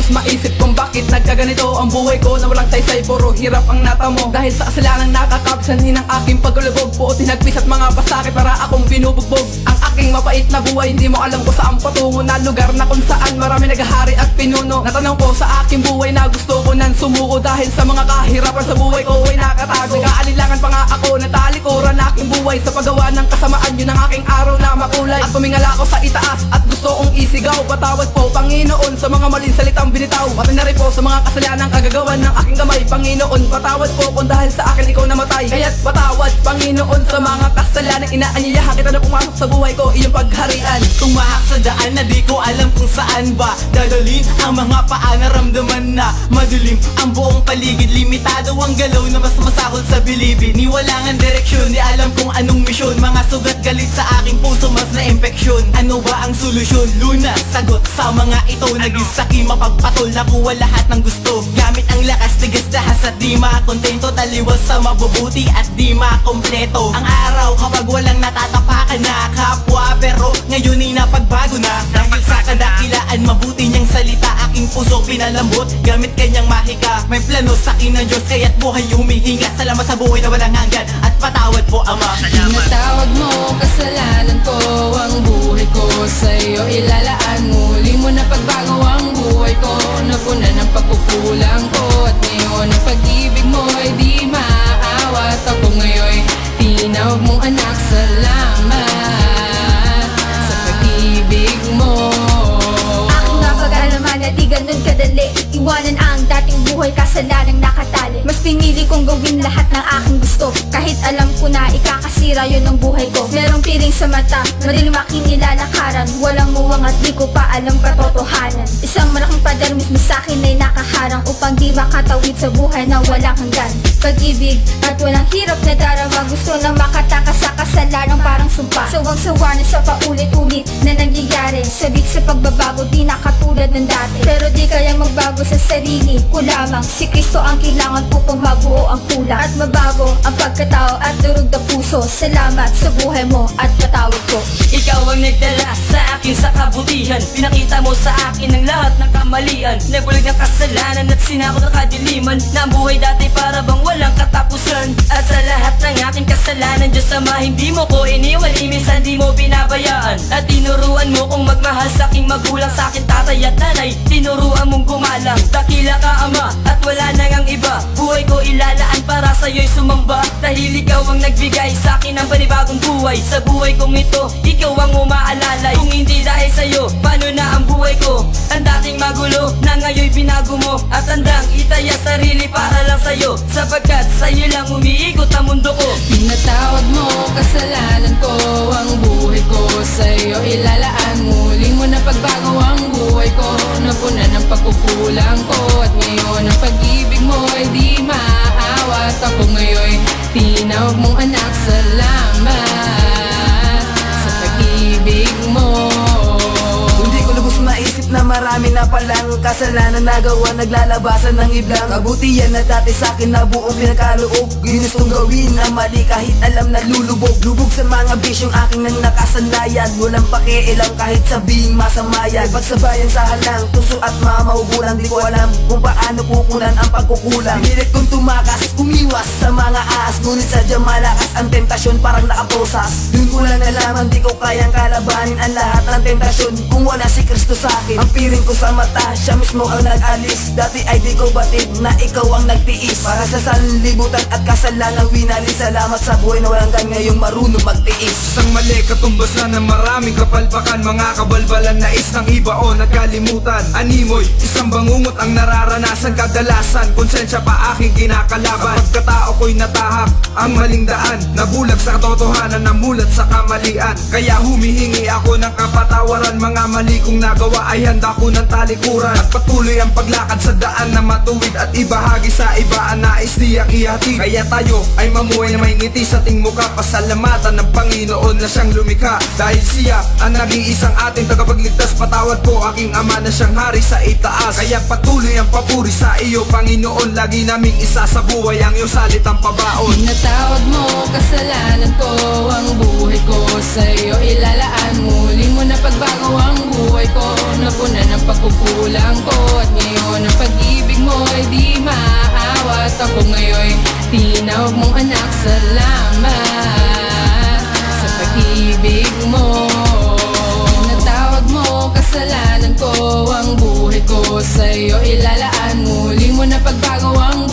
lubos maisip kung bakit nagkaganito ang buhay ko na walang saysay, puro hirap ang natamo. Dahil sa kasalanang nakakabisanhin ng aking pagulubog, puot hinagpis at mga pasakit para akong binubugbog. Ang aking mapait na buhay, hindi mo alam kung saan patungo, na lugar na kung saan marami naghahari at pinuno. Natanong ko sa aking buhay na gusto ko nang sumuko, dahil sa mga kahirapan sa buhay ko ay nakatago. Nag-aalilangan pa nga ako na talikuran aking buhay sa paggawa ng kasamaan, yun ang aking araw na makulay. At tumingala ako sa itaas at gusto kong isigaw, patawad po Panginoon sa mga maling salitang binitaw, pati na rin po sa mga kasalanang kagagawan ng aking kamay. Panginoon, patawad po kung dahil sa akin ikaw namatay. Kaya't patawad Panginoon sa mga kasalanang inaanyayahan kita na pumasok sa buhay ko, iyong pagharian. Tumahak sa daan na di ko alam kung saan ba dadalhin ang mga paa, naramdaman na madilim ang buong paligid. Limitado ang galaw na mas masakol sa bilibid, ni walang direksyon, di alam kung anong misyon. Mga sugat galit sa aking puso, mas na impeksyon. Ano ba ang solusyon? Lunas, sagot sa mga ito. Nagisaki, mapagpatol, nakuha lahat ng gusto. Gamit ang lakas, tigas dahas at di makontento. Taliwas sa mabubuti at di makompleto. Ang araw kapag walang natatapakan na kapwa, pero ngayon ay napagbago na. Dahil sa kadakilaan, mabuti niyang salita, aking puso pinalambot gamit kanyang mahika. May plano sa akin ng Diyos, kaya't buhay humihinga. Salamat sa buhay na walang hanggan at patawad po Ama. Tinatawag mo kasalanan ko, ang buhay ko sa'yo ilalaan. Muli mo na pagbago ang buhay ko, napuna ng pagkukulang ko. At ngayon ang pag-ibig mo ay di maaawat. Ako ngayon tinawag mong anak, salamat sa pag-ibig mo. Aking napag-alaman na di ganun kadali, iwanan ang dating buhay, kasalanang nakatali. Mas pinili kong gawin lahat ng aking gusto, kahit alam ko na ikakasira yun ang buhay ko. Merong piring sa mata, madilim aking nilalakaran, walang muwang at di ko pa alam katotohanan. Isang malaking pader mismo sa'kin ay nakaharang, upang di makatawid sa buhay na walang hanggan. Pag-ibig at walang hirap na darama, gusto na makatakas sa kasalanang parang sumpa. Sawang-sawa na sa paulit-ulit na nangyayari, sabik sa pagbabago, di na katulad ng dati. Pero di kayang magbago sa sarili ko lamang, si Kristo ang kailangan upang mabuo ang kulang. At mabago ang pagkatao at durog na puso. Salamat sa buhay mo at patawad ko. Ikaw ang nagdala sa akin sa kabutihan, pinakita mo sa akin ang lahat ng kamalian. Nabulag ng kasalanan at sinakot ng kadiliman, na ang buhay dati para bang walang katapusan. At sa lahat ng aking kasalanan, Diyos Ama, hindi mo ko iniwan, minsan di mo binabayaan. At tinuruan mo kong magmahal sa aking magulang, sa aking tatay at nanay, tinuruan mong gumalang. Dakila ka Ama at wala nang ang iba, buhay ko ilalaan para sa'yo'y sumamba. Dahil ikaw ang nagbigay sa akin ng panibagong buhay. Sa buhay kong ito, ikaw ang umaalalay. Kung hindi dahil sa'yo, paano na ang buhay ko? Ang dating magulo na ngayon'y binago mo, at handang itaya sarili para lang sa'yo, sapagkat sa'yo lang umiikot ang mundo ko. Pinatawad mo kasalanan ko, ang buhay ko sa'yo ilalaan. Muli mo na pagbago ang buhay ko, napuna ng pagkukulang ko. At ngayon ang pag-ibig mo ay di maaawat. Ako ngayon tinawag mong anak, salamat sa pag-ibig mo. Hindi ko lubos maisip na marami na palang kasalanan nagawa, naglalabasan ng iblang kabutihan na dati sa'kin na buong pinagkaloob. Ginustong gawin na mali kahit alam na lulubog. Lubog sa mga bisyong aking nang nakasanayan, walang pakialam kahit sabing masamayan. Pagsabayan sa halang, tuso at mamahugulang, di ko alam kung paano kukunan ang pagkukulang. Pinilit kong tumakas, umiwas sa mga ahas, ngunit sadyang malakas ang tentasyon, parang nakaposas. Dun ko lang nalaman, di ko kayang kalabanin ang lahat ng tentasyon kung wala si Kristo sa'kin. Ang piring ko sa mata, siya mismo ang nag-alis. Dati ay di ko batid na ikaw ang nagtiis, para sa sanlibutan at kasalanang winali. Salamat sa buhay na walang gan, ngayong marunong magtiis. Isang mali katumbasan ng maraming kapalpakan, mga kabalbalan nais ng iba o nagkalimutan. Animoy, isang bangungot ang nararanasan kadalasan, konsensya pa aking kinakalaban. Ang pagkatao ko'y natahak, ang maling daan, nabulag sa katotohanan, namulat sa kamalian. Kaya humihingi ako ng kapatawaran, mga mali kong nagawa ay handa ko ng talikuran. At patuloy ang paglakad sa daan na matuwid, at ibahagi sa iba ang nais niyang ihatid. Kaya tayo ay mamuhay na may ngiti sa ating mukha, pasalamatan ng Panginoon na siyang lumikha. Dahil siya ang nag-iisang ating tagapagligtas, patawad po aking Ama na siyang hari sa itaas. Kaya patuloy ang papuri sa iyo Panginoon, lagi naming isa sa buhay ang iyong salitang pabaon. Pinatawad mo kasalanan ko, ang buhay ko sa'yo ilalaan. Muli mo na pagbago ang buhay ko, napuna ng pagkukulang pagkukulang ko. At ngayon ang pag-ibig mo ay di maaawat. Ako ngayon tinawag mong anak, salamat sa pag-ibig mo. Natawag mo, kasalanan ko, ang buhay ko sa'yo ilalaan. Muli mo na pagbago ang